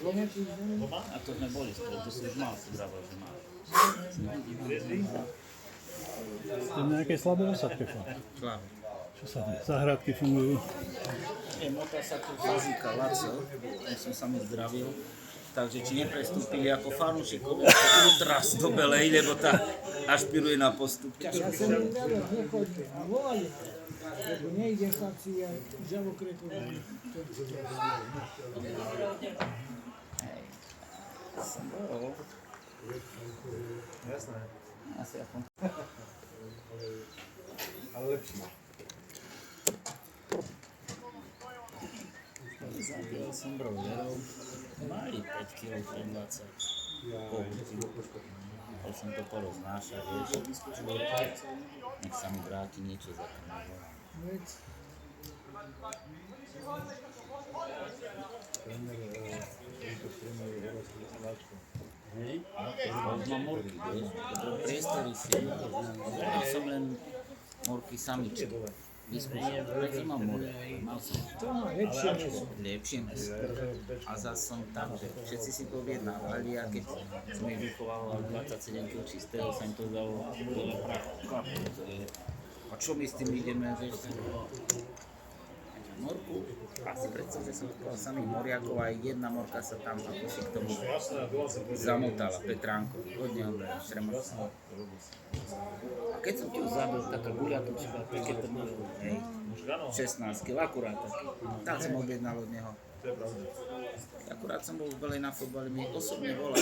A to sme boli, to si už mal, si vravel, že máš. Tam nejaké slabé osadke fakt. Slabé. Čo sa záhradky fungujú? Motá sa tu fazíka Laco, ja som sa mu zdravil. Takže či neprestúpili ako fanúšikovia ultras do Belej, lebo tá ašpiruje na postup. Ja som im vedel, nechoďte, a volali. Lebo nejde fakt si aj žalokrekovanie. Som bol. Jasné. Asi aspoň. Ale lepší. Zabil som brojerov. Mali 5 kg pre 20. Pohutí. Chcel som to poroznášať, vieš. Nech sa mi vráti niečo za to. Už mám morky, vieš. Priestory si. Ja som len morky samičky. Vyskúšal, predtým mám more, mal som To má lepšie meso. lepšie meso. A zase som tam, že všetci si to objednávali a keď som ich vychovával 27 kg čistého, som to dal veľa prachu. A čo my s tým ideme, vieš, morku? A si predstav, že som kúpal samých moriakov a jedna morka sa tam ako si k tomu zamotala, Petránkovi, hodne dobre, šremocná. A keď som tu zabil, taká guľatučka, také to malo, hej, 16 kg, akurát taký. Tak som objednal od neho. Akurát som bol v Belej na fotbale, mi osobne volal,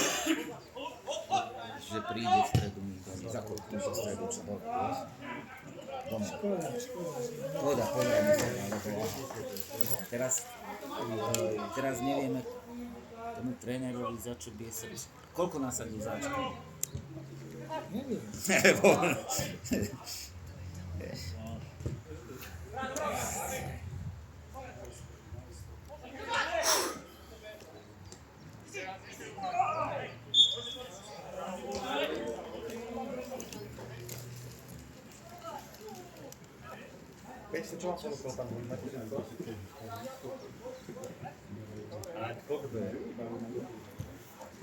že príde v stredu mi domy, zakopnú sa stredu, čo bol, vieš. Škoda, teraz nevieme tomu trénerovi za čo bije sa. Koľko nasadil záčka? Neviem. Peťte, čo vám ponúkol tam? Máte všetko? A koľko to je?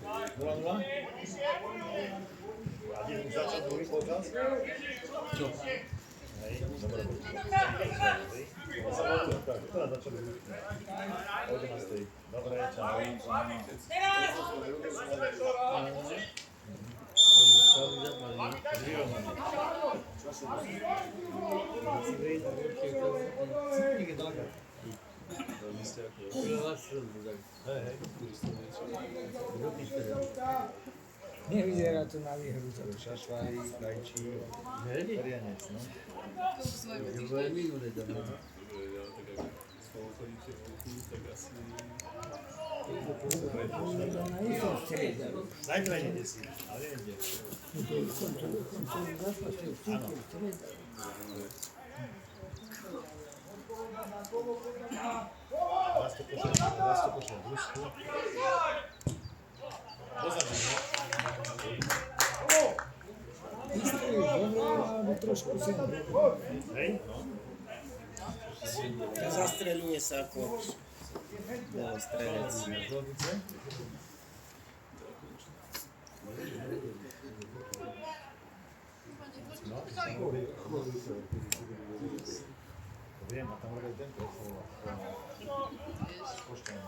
0-0? A kde už začal druhý polčas? Čo? Hej, dobre. Tak, teraz začali druhý. O 11. Dobre, čau. Nevyzerá to na výhru. Šašvaj, krajčí, perianec, no. Zajtra ide si, ale ide. Vás to pošle v Rusku. Pozadí, ne? Vystojíš dobre, alebo trošku sem. Hej, no. Zastreľuje sa ako strelec. Viem, a tam robil tento pošťan.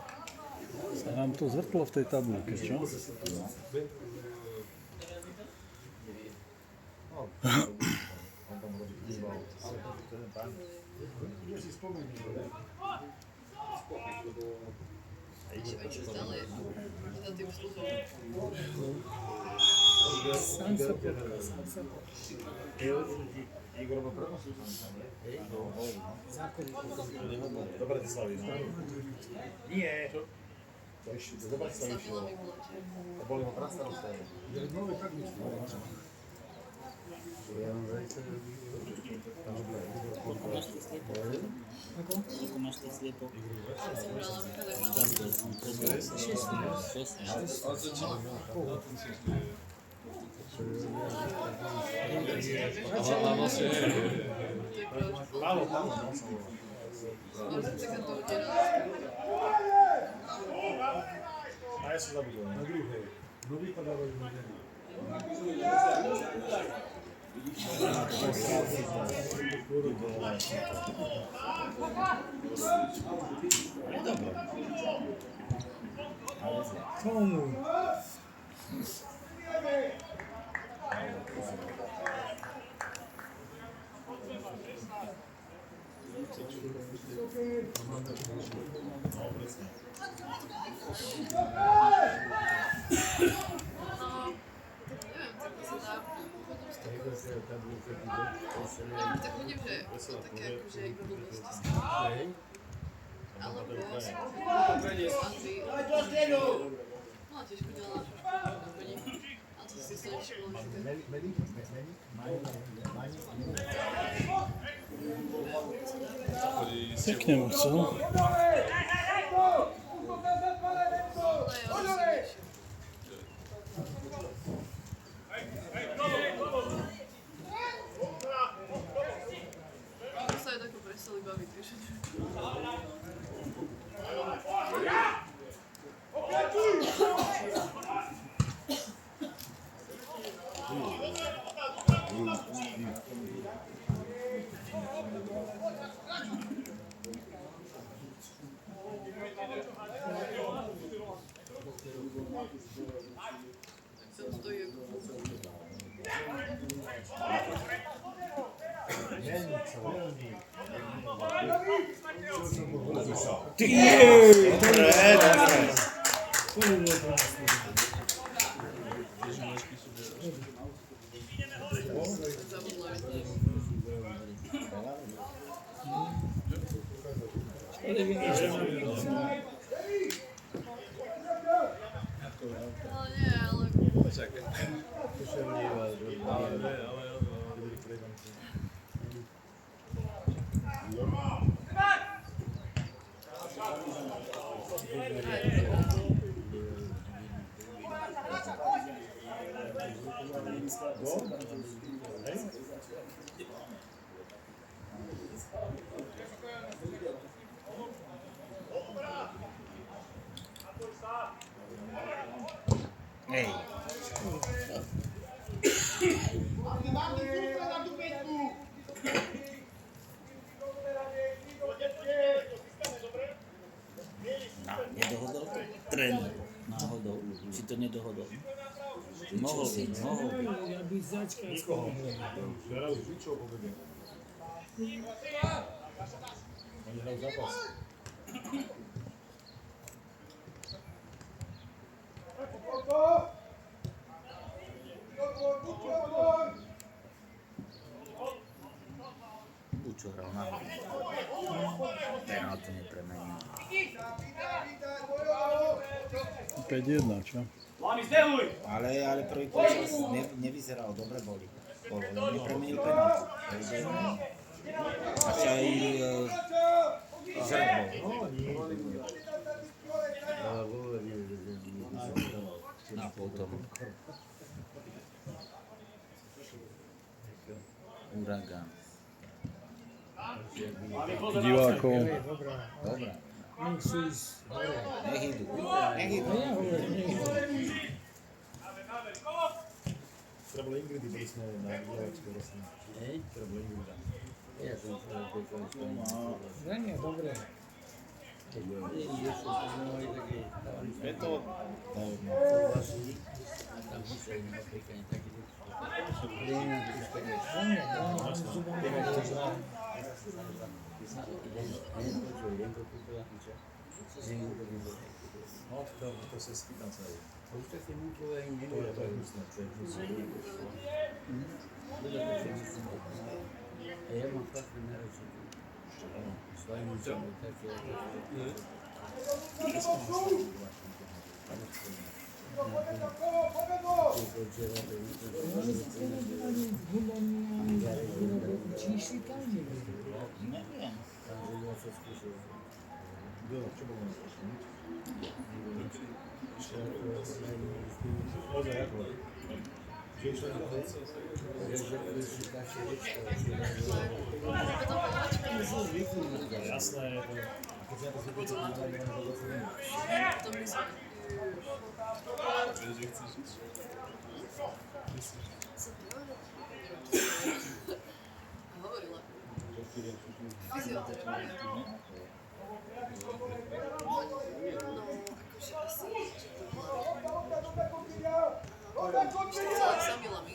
Sa nám to zvrtlo v tej tabuľke, čo? On tam robí býval. Ten pán. Ja si spomeniem. Sám sa potkal, sám sa potkal. Igor bol prvosť? Zákon. Do Bratislavy, no. Nie. Do Bratislavy šiel. To boli ho prastarosti. Koľko máš ty sliepok? Koľko máš ty sliepok? 6. Málo. A ja som zabudol. Na druhej. No vypadalo im modely. Dobre. Ale zle. Komu? Tak vidím, že sú také akože iba blbosti. Alebo no tiež chodila na šušku na koni. A to si stane dôležité. Pekne mu chcel. Ale je rozumnejšie. To sa aj tako prestali baviť, vieš. Tam stojí ako zabudla. Ale nie, ale Hej. Nedohodol to? Tréner. Náhodou. Si to nedohodol. Mohol by. Ja by začka Teraz už čo povedia. Oni hrajú zápas. Bučo hral na hru. Penáltu nepremenil. 5-1, čo? Ale prvý počas nevyzeral, dobre boli. Nepremenil penáltu. Až aj zrk bol. Na potom. Uragán. Divákov. Dobre. nech sú ísť hore. Nech idú. Nech idú. A ja hovorím, nech idú. Treba bolo Ingridy, boli sme na Bielačke vlastne. Treba bolo Ingrida. Zrania, dobre. Je to... Zrania, oni zubami nedožali. No, to sa spýtam sa aj. To je hnusné. Ja mám fakt neročený. Svojím účelom také... Oni chceli byli s gumami a či išli tam niekde. Neviem. Čo bolo na to? Ozaj, ako? Že išlo na to? Jasné, to... A keď sa to zvykne, to je to myslím. Wiesz, że chcesz żyć? Hovorila. Fyzioterapia. No, akože asi, že to bola... Sa milami.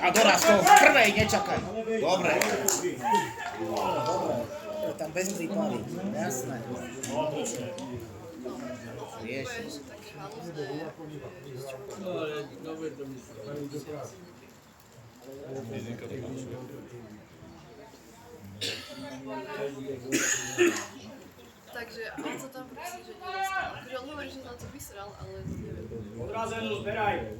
A doraz to v prvej, nečakaj. Dobre. To tam bez prípady. Jasné. Vieš. To je, že také halúzne. No ale dobre to myslíš. Jedynka to máš. Takže on sa tam prosí, že nedostal. Akože on hovorí, že na to vysral, ale neviem. Odrazenú zberaj!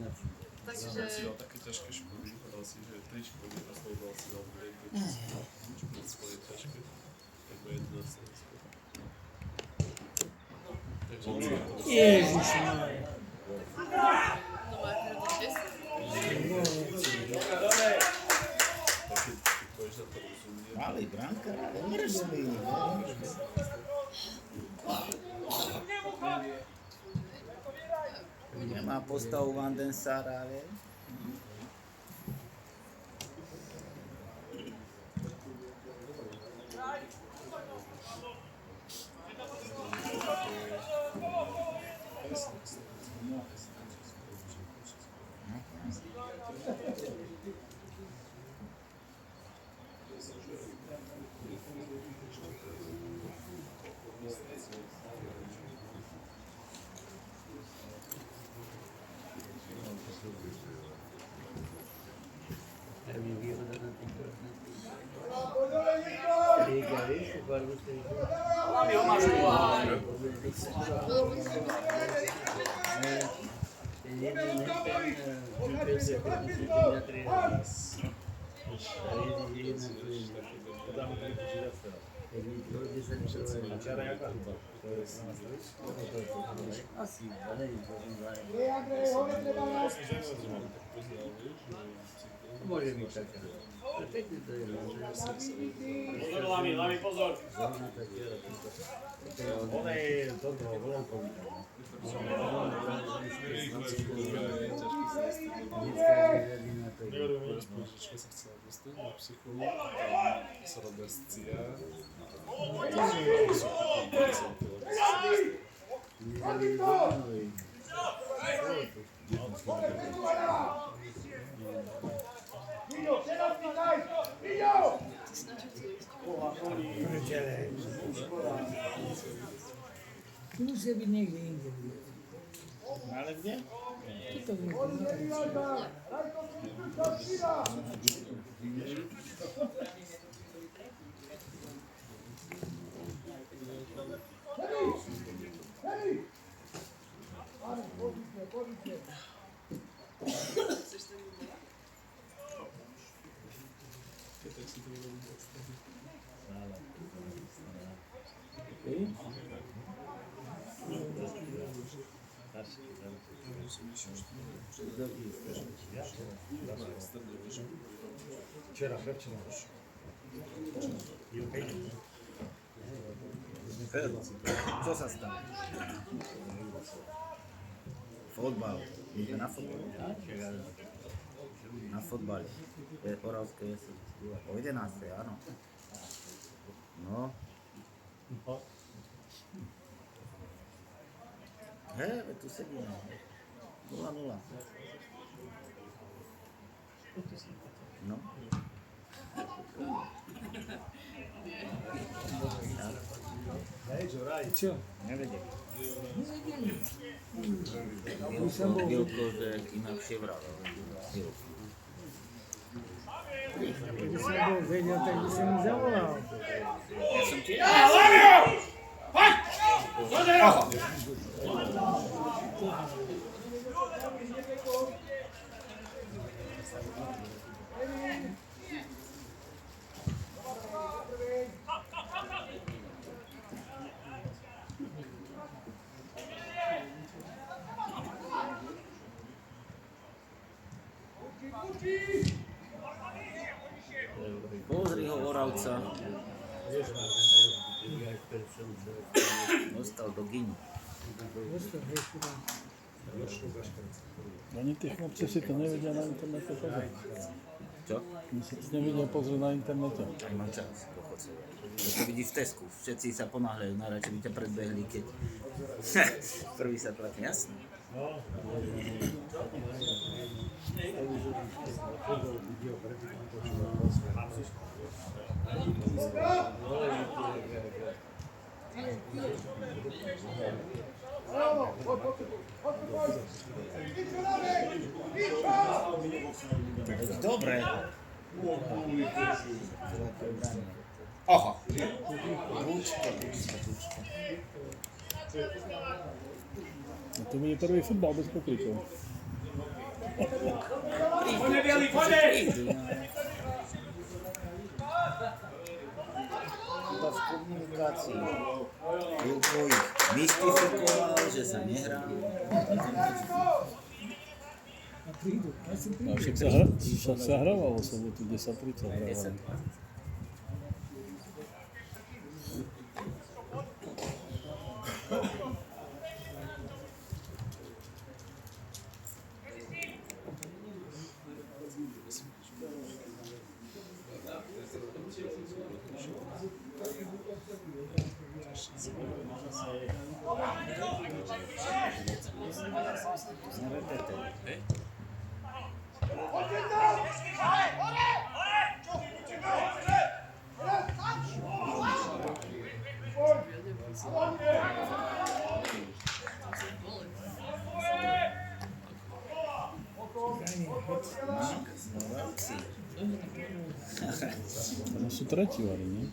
Takže... Si dal také ťažké školy, dal si, že 3 školy, a z toho dal si dal 2, čo bolo svoje ťažké. Tak bude 11 Slovensko. Takže Ježišmarja. No má akorát 10. tak keď povieš na to rozumie, Malý brankár, ale mrzný. Nemá postavu Van den Sara, vieš? Môže byť taká. Pekne to je. Pozor, Lami, pozor! Zóna taká. Ona je toto, volonkovita. nehovoríme o spoločnička sa chcela dostať na psycholu, sa robia scia. Musia byť niekde inde. Ale kde? Tuto niekde. Chceš ten ľudia? Tak si to urobím predstaviť. Včera, prečo? Čo sa stalo? Fotbal. My sme na fotbale. Na fotbale. Je Oravské jesene. O 11. áno. No. Hej, tu sedíme. 0-0. No. Čo? Nevedel. Už som bol. Chvíľko, že inakšie vral. Keby som bol vedel, tak by som mu zavolal. Ja som tiež. Pozri ho, Oravca. Dostal do gyni. Prosto, hej, chudá. Ani tí chlapci si to nevedia na internete pozrieť. Čo? Oni si to nevedia pozrieť na internete. Aj mám čas, pochodce. To vidíš v Tesku, všetci sa ponáhľajú, najradšej by ťa predbehli, keď prvý sa platí, jasné. Dobre. Oho. Ručka. A to bude prvý futbal bez pokrytov. Iba v komunikácii. Ľubo ich mystifikoval, že sa nehrá. A prídu, ja som A prídu. však sa hrávalo v sobotu 10:30 hrávali. To sú tretí vary, nie?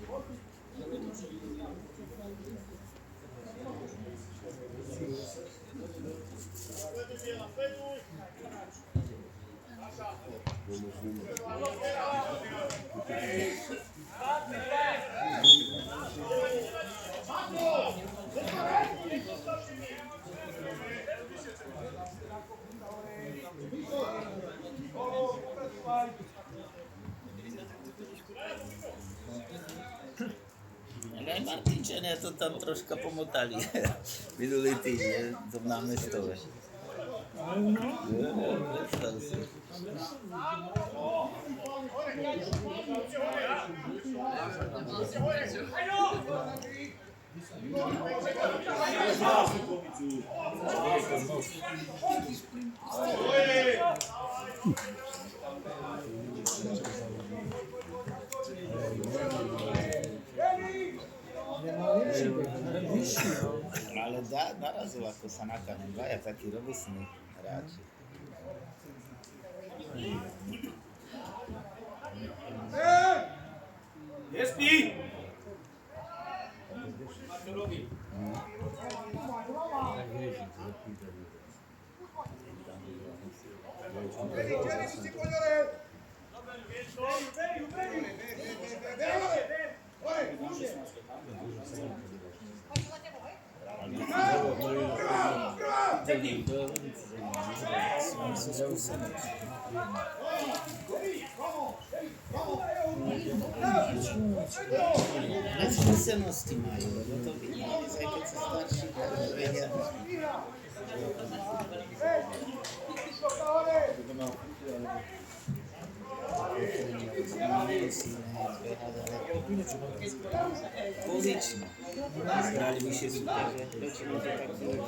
Aj Martinčania to tam troška pomotali minulý týždeň v námestove. Predstav si. Ale narazil ako sa na kameň, dvaja takí robustní hráči. Nespí! To robí. Ale skúsenosti majú, lebo to vidíš, aj keď sa starší, tak vedia. Pozično. Zbrali vyššie súťaže, väčšinou to tak bolo.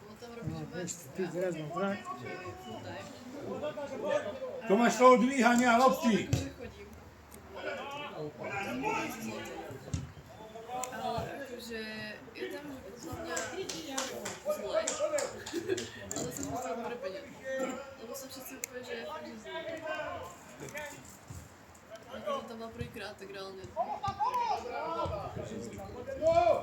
On tam robí, že máš Ty teraz mám vrak. To máš toho dvíhania lopty. chodím. Ale akože je tam, že podľa mňa zle. Ale som to dobre peňaz. Lebo sa všetci úplne, že je fakt, že zle. som tam mal prvýkrát, tak reálne. No,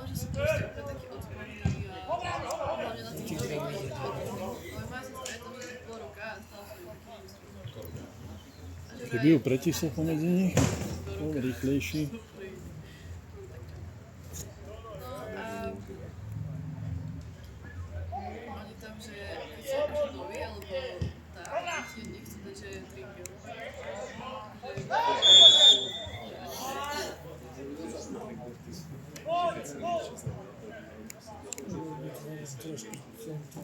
že som proste úplne taký odporný a hlavne na tých nových odporných. Ale moja sestra je tam že tak pol roka a stále som taký ministr. Keby ju pretišlo pomedzi nich, bol rýchlejší. No a oni tam, že keď sú akože noví, alebo tak, nechcú dať, že drinky. Trošku chcem to.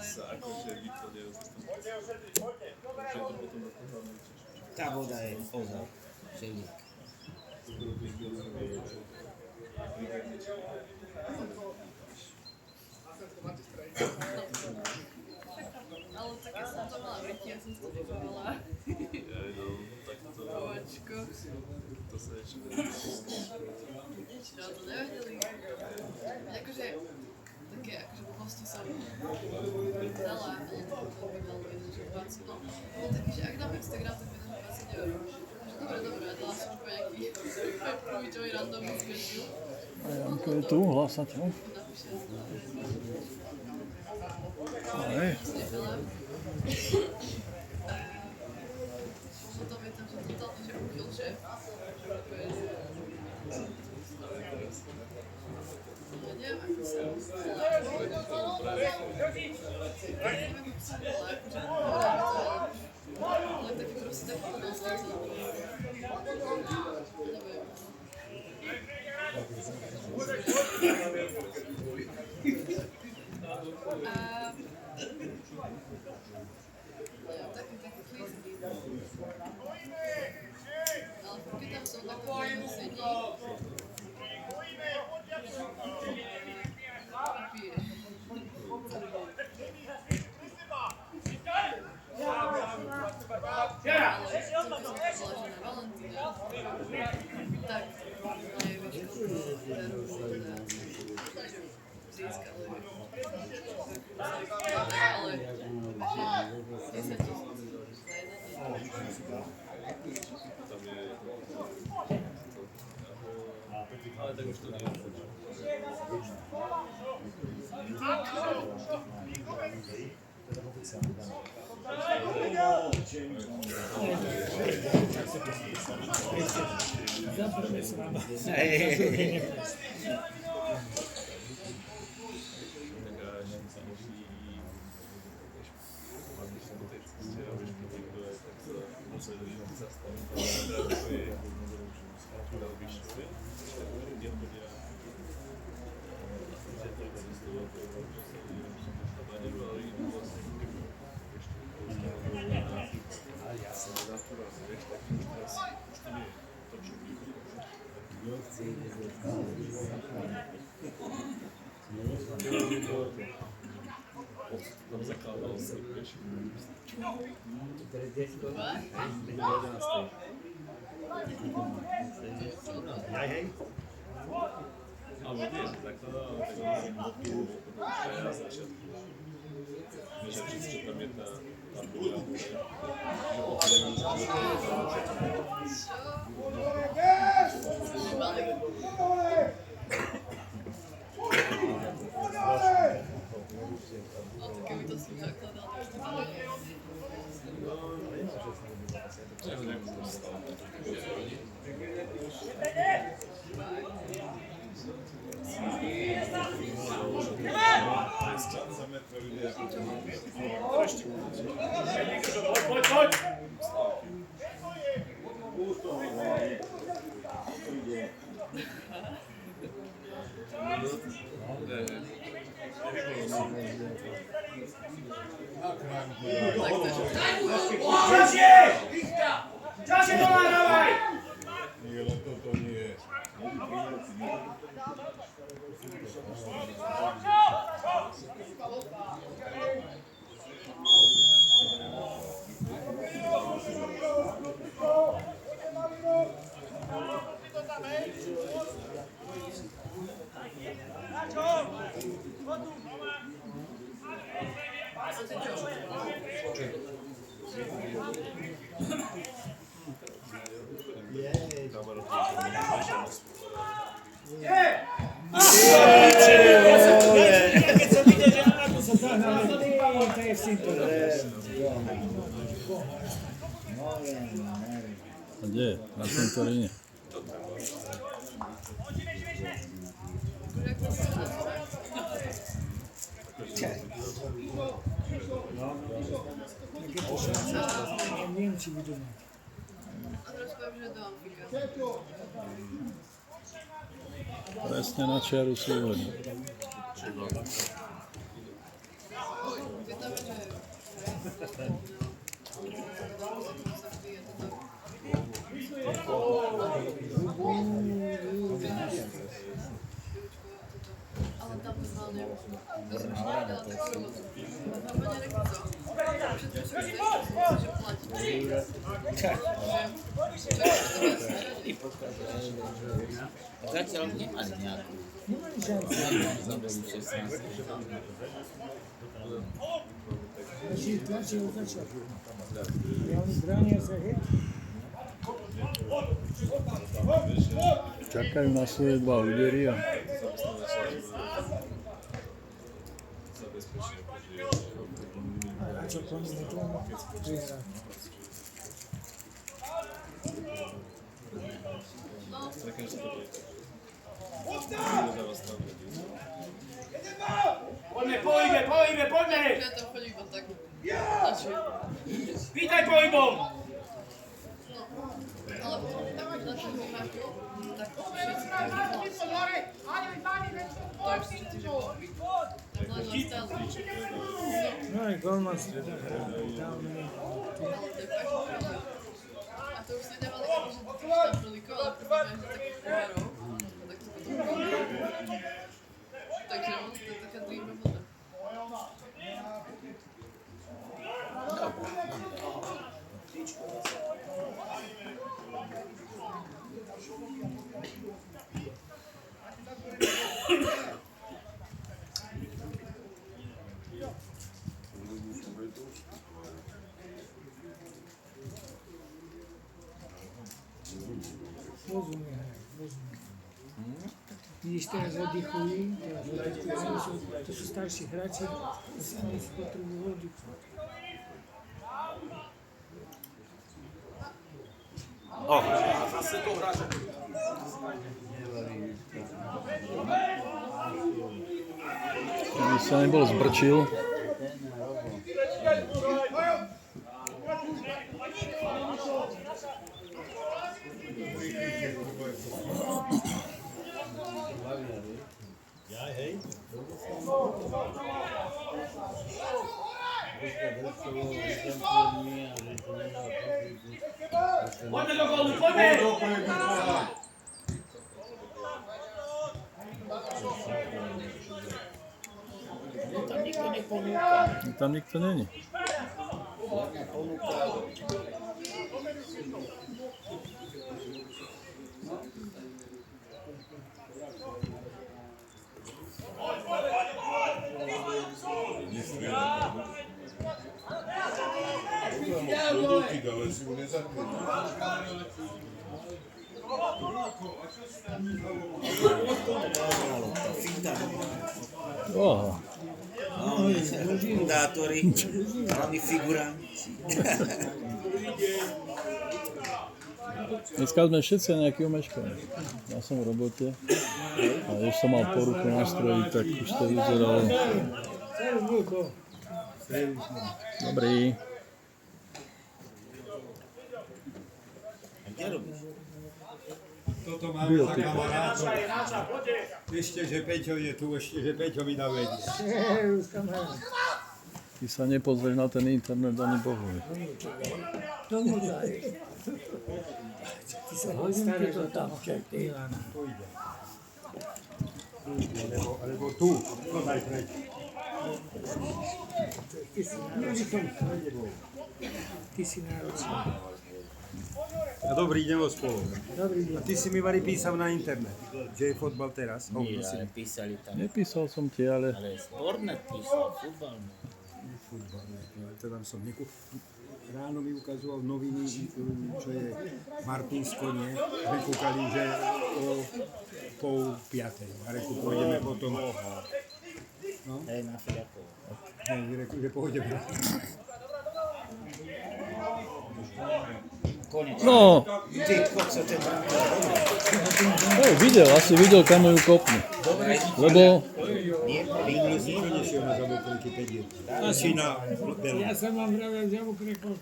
Sa akože vykladajú z toho. Že to potom nakonáme tiež. Tá voda je ozaj všeliek. Ale tak ja som to mala v ryti, ja som to vyzvala. Tak to... Kovačko. To sa ešte Nič, no to nevedeli. Akože, také akože blbosti som dala, ale to by malo jeden, že 20, no. Bol taký, že ak dám Instagram, tak jeden, že 20 eur. Takže dobre, a dala som úplne nejaký prúvičový randomný zmenil. A Janko je tu, hlásať ho. Napíše. Ale, Nechala. Potom je tam, že totálne, že uchyl šéf. Ja neviem, ako sa volá. Neviem, ako sa volá, akože hovorím to, ale taký proste taký nonsense. Neviem. Taký chlízky. Ale keď tam som takto sedí, pije. Ale to som povedala, že na Valentína, tak najvieš, koľko darov získali. Ale 10 000 za jeden deň. tam je... Ale tak už to nie je. Zaprvé sa vám. Tam zakladal si, vieš. Ale nie, že zakladal, ale tak si mobil, ja na začiatku. Že vždycky tam je tá bula, že No to keby to som zakladal, tak to tam je. ja ho nejako tam stalo. Časie doma, dawaj! Nie, ale to nie. Keď som videl, že ako sa zahrali, to je v Sintoru. A kde? Na Cintoríne. Keď to šanca, neviem, či budú mať. A teraz poviem, že do Amfika. Presne na čiaru si uvedú. Vydáme, že... Ale tam normálne... To som ešte nevedela takú... Normálne rekvizo. Všetko sú ešte, že platí. Zatiaľ nemali nejakú. Nemali šancu. Neboli 16. Tlačí od začiatku. Ja oni bránia sa hneď. Čakajú na svoje dva údery a A čo po nimi tu vyhrá. Poďme, poďme! Ja tam chodím iba tak. Stačí. Vítaj pohybom! Ale potom tak na ten moment, tak všetci tam hlas. To už si ty, že boli. Tam ledva stále. No aj golman si teda hrá. Dávno nie. Ale to je fakt problém. A to už si nemali akože tam toliko, ale prvý máš takých pohárov. Tak to potom bude. Takže ono to je taká drýma voda. Rozumie, rozumie. Vidíš, teraz oddychujú, to sú starší hráči, sami si potrebujú oddychovať. aby sa nebol zbrčil. Poďme do gólu, poďme! Tam nikto neponúka. Tam nikto není. Hlavne ponúka. Oha. Dátori, hlavní figuranti. Dneska sme všetci nejaký omeškaní. Ja som v robote a už som mal poruchu nástrojí, tak už to vyzeralo. Dobrý. Kde robíš? Toto máme za kamarátov. Ešte, že Peťo je tu, ešte, že Peťo mi dá vedieť. Ty sa nepozrieš na ten internet ani Bohu. Tomu daj. Ty sa postaráš o tam, Ilana. Alebo tu, to daj preč. Ty si náročný. A dobrý deň spolu. Dobrý deň. A ty si mi Vary písal na internet, že je fotbal teraz. Nie, ale písali tam. Nepísal som ti, ale Ale Sportnet písal, futbalné. Futbal, ne, to tam som ráno mi ukazoval noviny, čo je Martinsko, nie? My kúkali, že o 4:30. A reku, pôjdeme potom. No? Hej, na Filiakovo. Hej, reku, že pôjdeme. Konečne. No, Ty kokso, ten brankár. asi videl, kam ju kopnú. Lebo Nie, Čo nešiel na Žabokrenky 5 Asi na Belu. Ja som vám vravel, že ukrekol,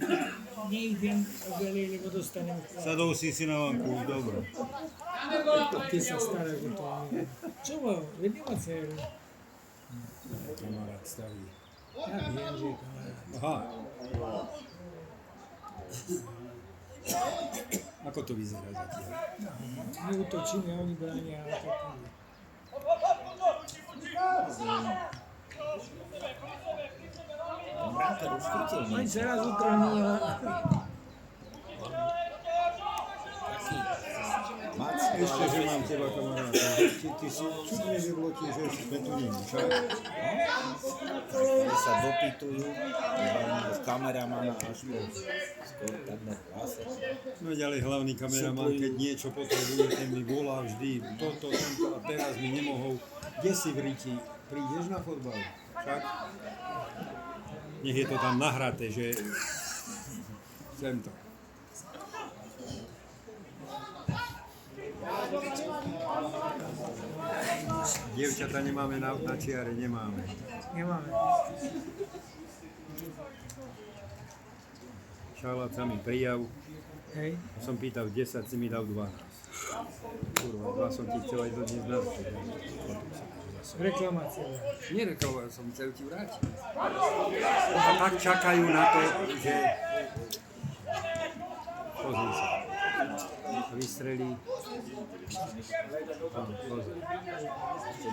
nejdem veľmi, lebo dostanem chválu. Sadol si na vanku, už dobro. Ty sa staráš o to. Čo bol? Veď nemá dceru. Kamarát starý. Ja viem, že je kamarát. Aha. Ako to vyzerá zatiaľ? My útočíme, oni bránia, ale tak nie. ten brankár už chytil Oni niečo. sa raz utrhnú a Taký Ešte, že mám teba kamaráta. Ty si čudne vyvlotí, že sme tu nimi, však? ktorí sa dopytujú, z kameramana až po skôr takmer hlase. No ďalej hlavný kameraman, keď niečo potrebuje, ten mi volá vždy toto, tento a teraz mi nemohol. Kde si v Riti? Prídeš na fotbal? Však? Nech je to tam nahraté, že chcem to. Dievčata nemáme na čiare, nemáme. nemáme. Šalát sa mi prijav, Hej. som pýtal 10, si mi dal 12. Kurva, som ti chcel aj to dnes naručiť. Reklamácia. Nereklamoval som, chcel ti vrátiť. A tak čakajú na to, že... Pozri sa. Vystrelí. Pozri.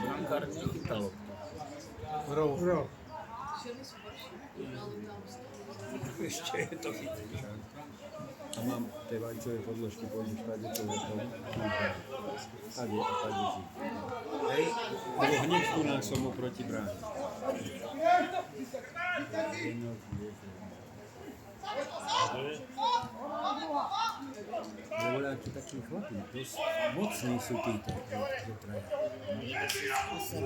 Brankár nechytal. Ro. Šerny sú horší, ale tam Ešte je to chytrý. A mám tie vajcové podložky, pôjdeš tady to vrtom. Tady a tady si. Hej, lebo hneď tu nás som oproti bráne. Voľaky takí chlapi, dosť mocní sú títo, že traja.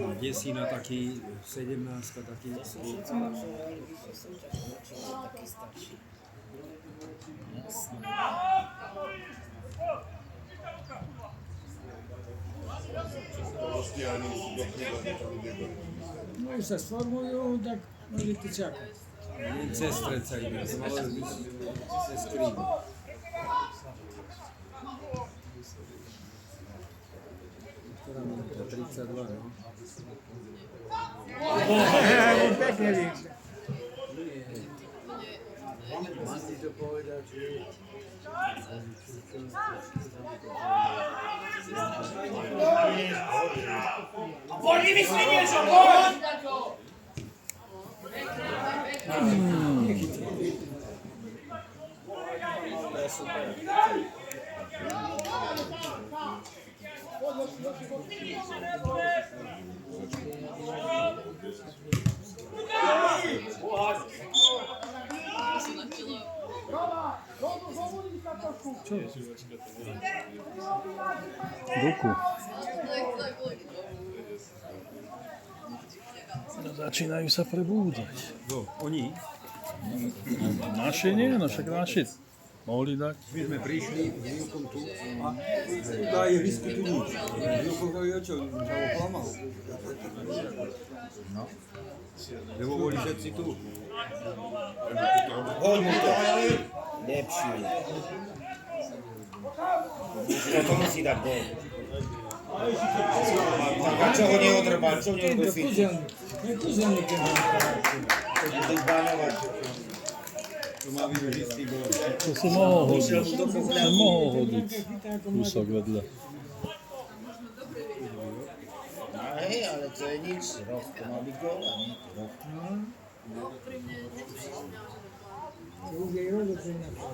A desina taký, 17 taký. Taký starší. Jasné. No už sa sformujú, tak môžete čakať. Nie cez stred sa ide, ale cez krídu. Ktorá minúta? 32, no? Pekne rýchle. Mám ti to povedať, že... Poď, vymysli niečo, poď! To je super. sa na telo. ruku. Tak. Začínajú sa prebúdať. No, oni, Naši nie, no však naši mohli dať. my sme prišli s Vilkom tu a dá ihrisku tu nič. Vilko hovorí, o čo, sa ho klamal. No. Lebo boli všetci tu. Hoď mu to. Lepší. To musí dať gól. Tak a čo ho neodrbal? Čo Tento neurobil chytiť? kúzelník je Ideš banovať. To má byť vždycky gól. To si mohol hodiť. Si mohol hodiť kúsok vedľa. No hej, ale to je nič. Roh, to má byť gól a nie to roh. Úprimne netuším, že To už je rozočený na to.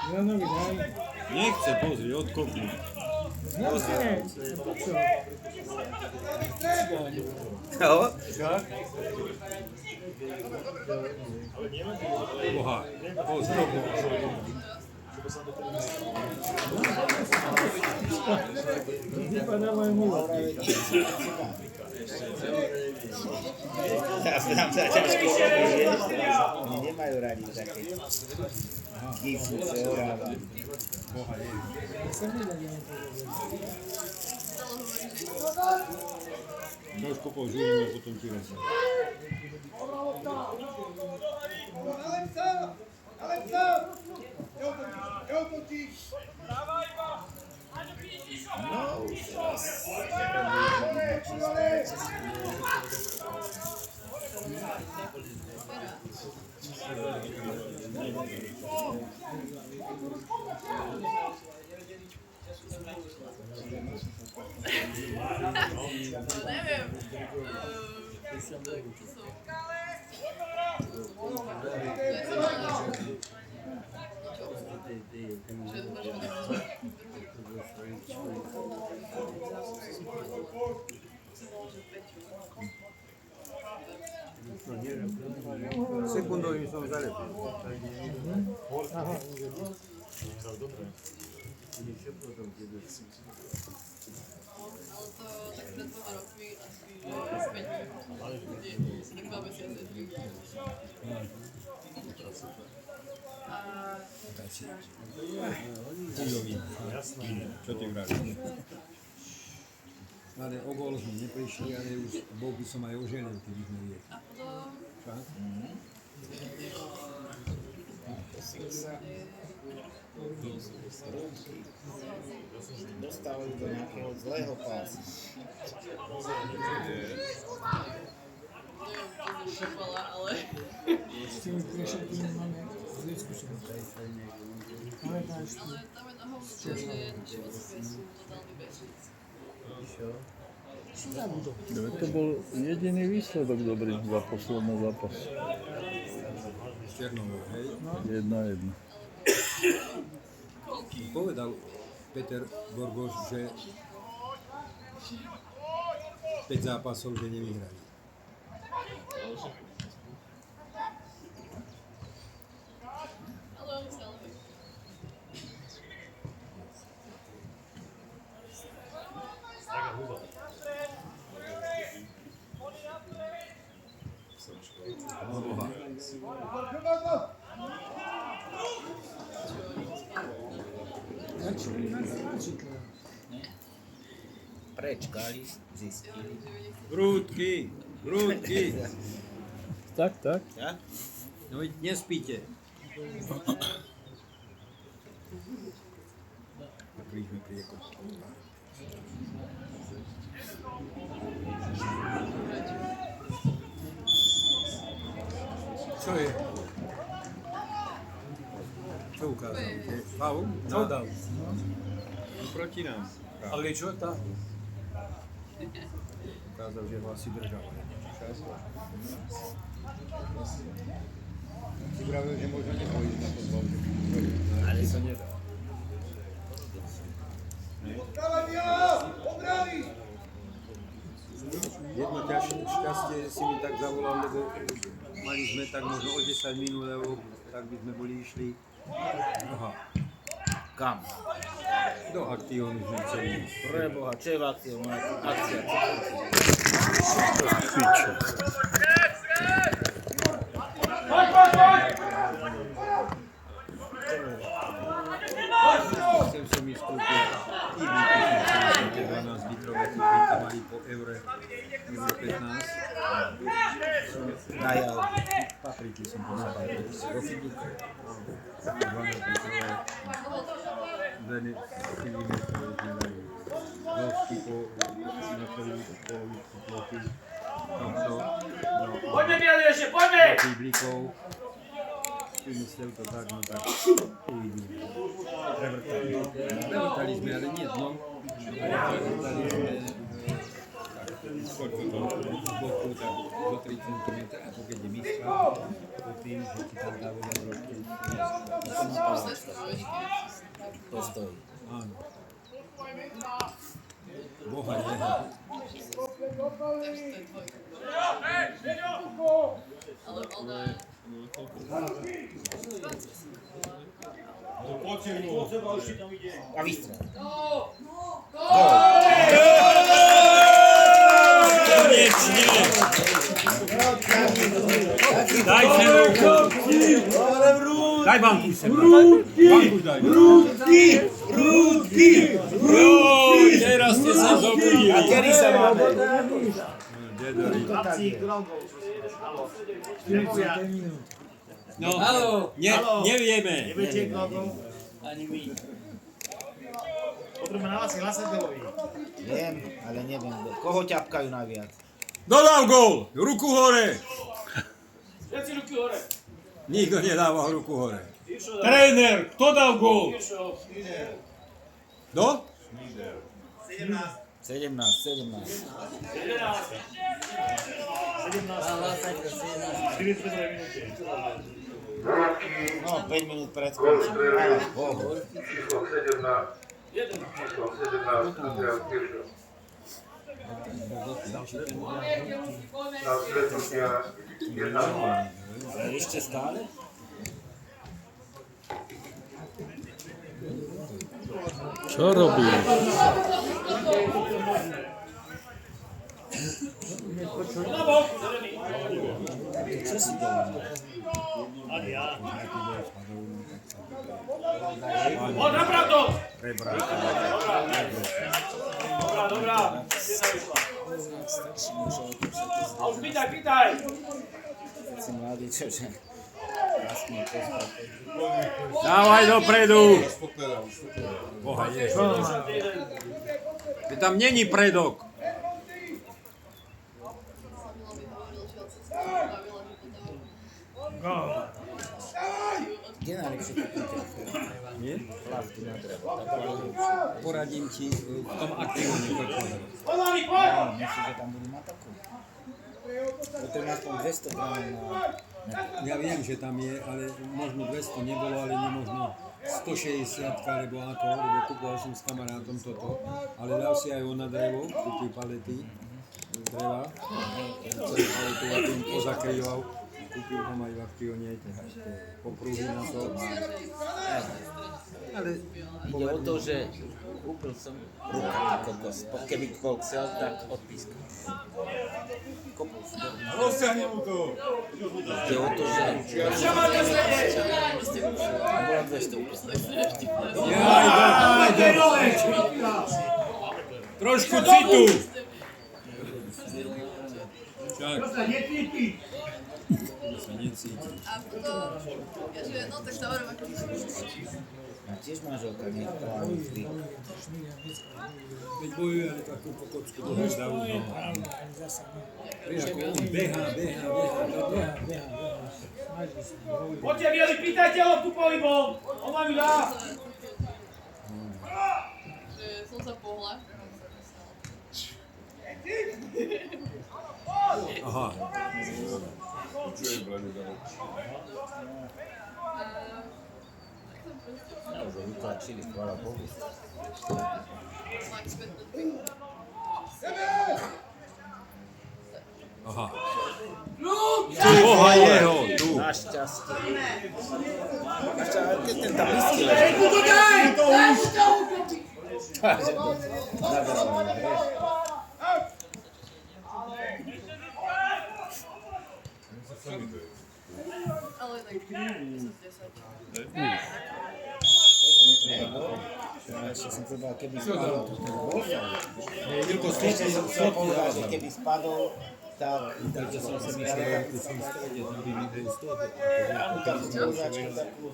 Milanovi daj. Nechce, pozri, odkopnú. Nechce. Čo? Jo? Boha, pozri. Vypadávajú milo. Teraz to nám sa ťažko robí, vieš? Oni nemajú radi také gifúce, oráva. Sa nedá ďalej povedať. Trošku požúrime a potom ti rozhodne. No, už teraz. Neviem. Sekundovým som zalepil. Aha. Ale to tak pred 2 rokmi asi, že 5 ľudí si tak 2 mesiace žili. A Chudovín. Čo ty vrátiš? Ale o gól sme neprišli, ale už bol by som aj oženil, keby sme viedli. a potom Však? Dostávajú do nejakého zlého pásu. neviem, to šokola, ale S tými prešetnými máme zlé skúsenosti. Pamätáš tu? ale tam je toho, že naši otcovia sú totálni bežníci. Si zabudol. To bol jediný výsledok dobrý za posledný zápas. Černovou, hej? 1-1. Povedal Peter Borgoš, že 5 zápasov, že nevyhrali. Ale oni stále vedia. Prečkali, zistili. Prúdky, prúdky. Tak. Ja? No veď nespíte. Taký sme priekop. Čo je? Čo ukázal? Faul? Čo dal? Proti nám. Ale čo tá? Ukázal, že ho asi držal. Si pravil, že možno nepôjde na fotbal, ale sa nedá. Jedno šťastie si mi tak zavolal, lebo mali sme tak možno o 10 minút, lebo tak by sme boli išli. Aha, Kam? do aktiónu sme chceli. Preboha, čo je v akciu? Akcia, co Piče. Chcem som ísť kúpiť iblíky, 12 litrové kúpiť, tam mali po euro 15. Najal. Papriky som posadal, do fidíkov. 12 litrové. Dane filimetrové sme dali. Dosky po polovičku plochy. Poďme, Bieli, ešte, poďme! Do iblíkov. Vymyslel to tak, no tak uvidíme. Prevrtali sme, ale nie dno. Prevrtali sme skôr toto z boku, tak do 3 cm, a keď je miska, to tým, že ti tam tá voda trošku. To stojí. Áno. Boha jeho. Takže to je dvojka. Ale ona... A výstrel. Konečne! Daj sem ruku! Daj banku sem! Banku daj! Ruky! Teraz ste sa zobudili! A kedy sa máme? No, nevieme. Neviete, koľko? Ani my. Potrebujeme na vás hlasateľovi. Viem, ale neviem. Koho ťapkajú najviac? Dodal gól! Ruku hore! Všetci ruky hore. Nikto nedáva ruku hore. Tréner, kto dal gól? Kto? 17. No, 5 minút pred skoncom. Ale bohu. Číslo 17. Číslo 17. Andreas Kiršo. Na stretnutia 1-0. Ešte stále? Čo robíš? Čo si dovolí? Ani ja. O, napravdo! Dobrá. A už pýtaj. Si mladý, čože? Vlastne pospať. Dávaj dopredu! Boha Ježiš. Tam není predok. Kde najlepšie kúpite? Nie? Plavky na drevo. Poradím ti v tom aktivne, poď pozrieť. Myslíš, že tam budú mať takú? Potrebujem aspoň 200 gramov na... Ja viem, že tam je, ale možno 200 nebolo, ale nemožno 160, alebo ako, lebo kúpoval som s kamarátom toto, ale dal si aj on na drevo, kúpil palety z dreva, celý paletu a tým pozakrýval, kúpil tam aj v aktivne popruhy na to. Ale Ide o to, že kúpil som rukami kokos. Keby bol chcel, tak odpískal. Kopol si do... rozťahni mu to! Ide o to, že... Bolo 200 úplne. Trošku citu! Tak. Sa necíti. A potom, že no tak sa hovorím, ako A tiež manželka nie je plánny frík. Veď bojuje, ale takú pokocku do hezdavu. Ako on behá. Poďte, mieli, pýtajte ho, tu polibol. On vám ju dá. že som sa pohla. Aha. Už ho vytlačili, chvála Bohu. Fakt späť na dvih. Aha. Tu boha jeho, tu. Našťastie. Keď ten tam lístky leží. Ale tak 10. Ešte som povedal, keby spadol, to ten bol ešte som chcel povedať, že keby spadol, tak takže som si myslel, že som strede, tam by mi bol 100, tam spolužačku takú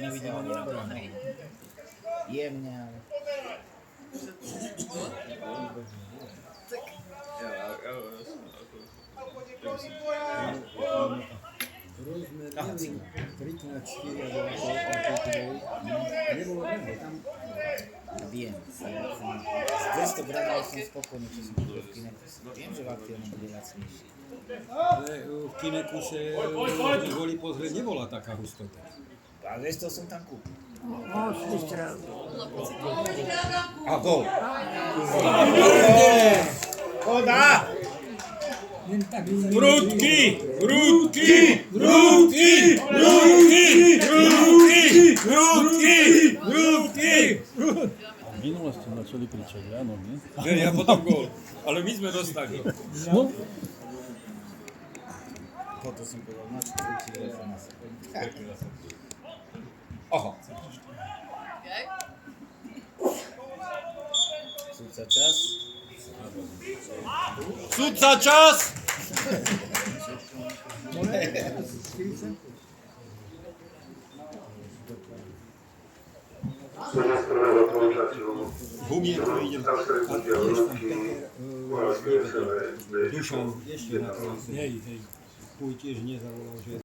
nevidím ani na branu. Jemne, ale... Rozmer 3x4 alebo ako to bol. Nebolo dobre, tam Viem. Z 200 gramov som spokojný, čo som kúpil v Kineku. Viem, že v Aktionu bude lacnejší. Ale v Kinekuse boli pozrieť, nebola taká hustota. A vieš, čo som tam kúpil? A gol. Voda! Prudky! Prudky! Prudky! Prudky! Prudky! Prudky! Minule ste začali kričať, áno, nie? Ja potom gól. Ale my sme dostali. No, Toto som povedal, no čo kričí, na sebe. Oho. Súca čas. Sudca čas! Koniec prvého poločasu. Humier to ide. Tam stretnutia Ruky, Moravské Veselé, Dušan, ešte na to. Hej, hej. Puj tiež nezavolal, že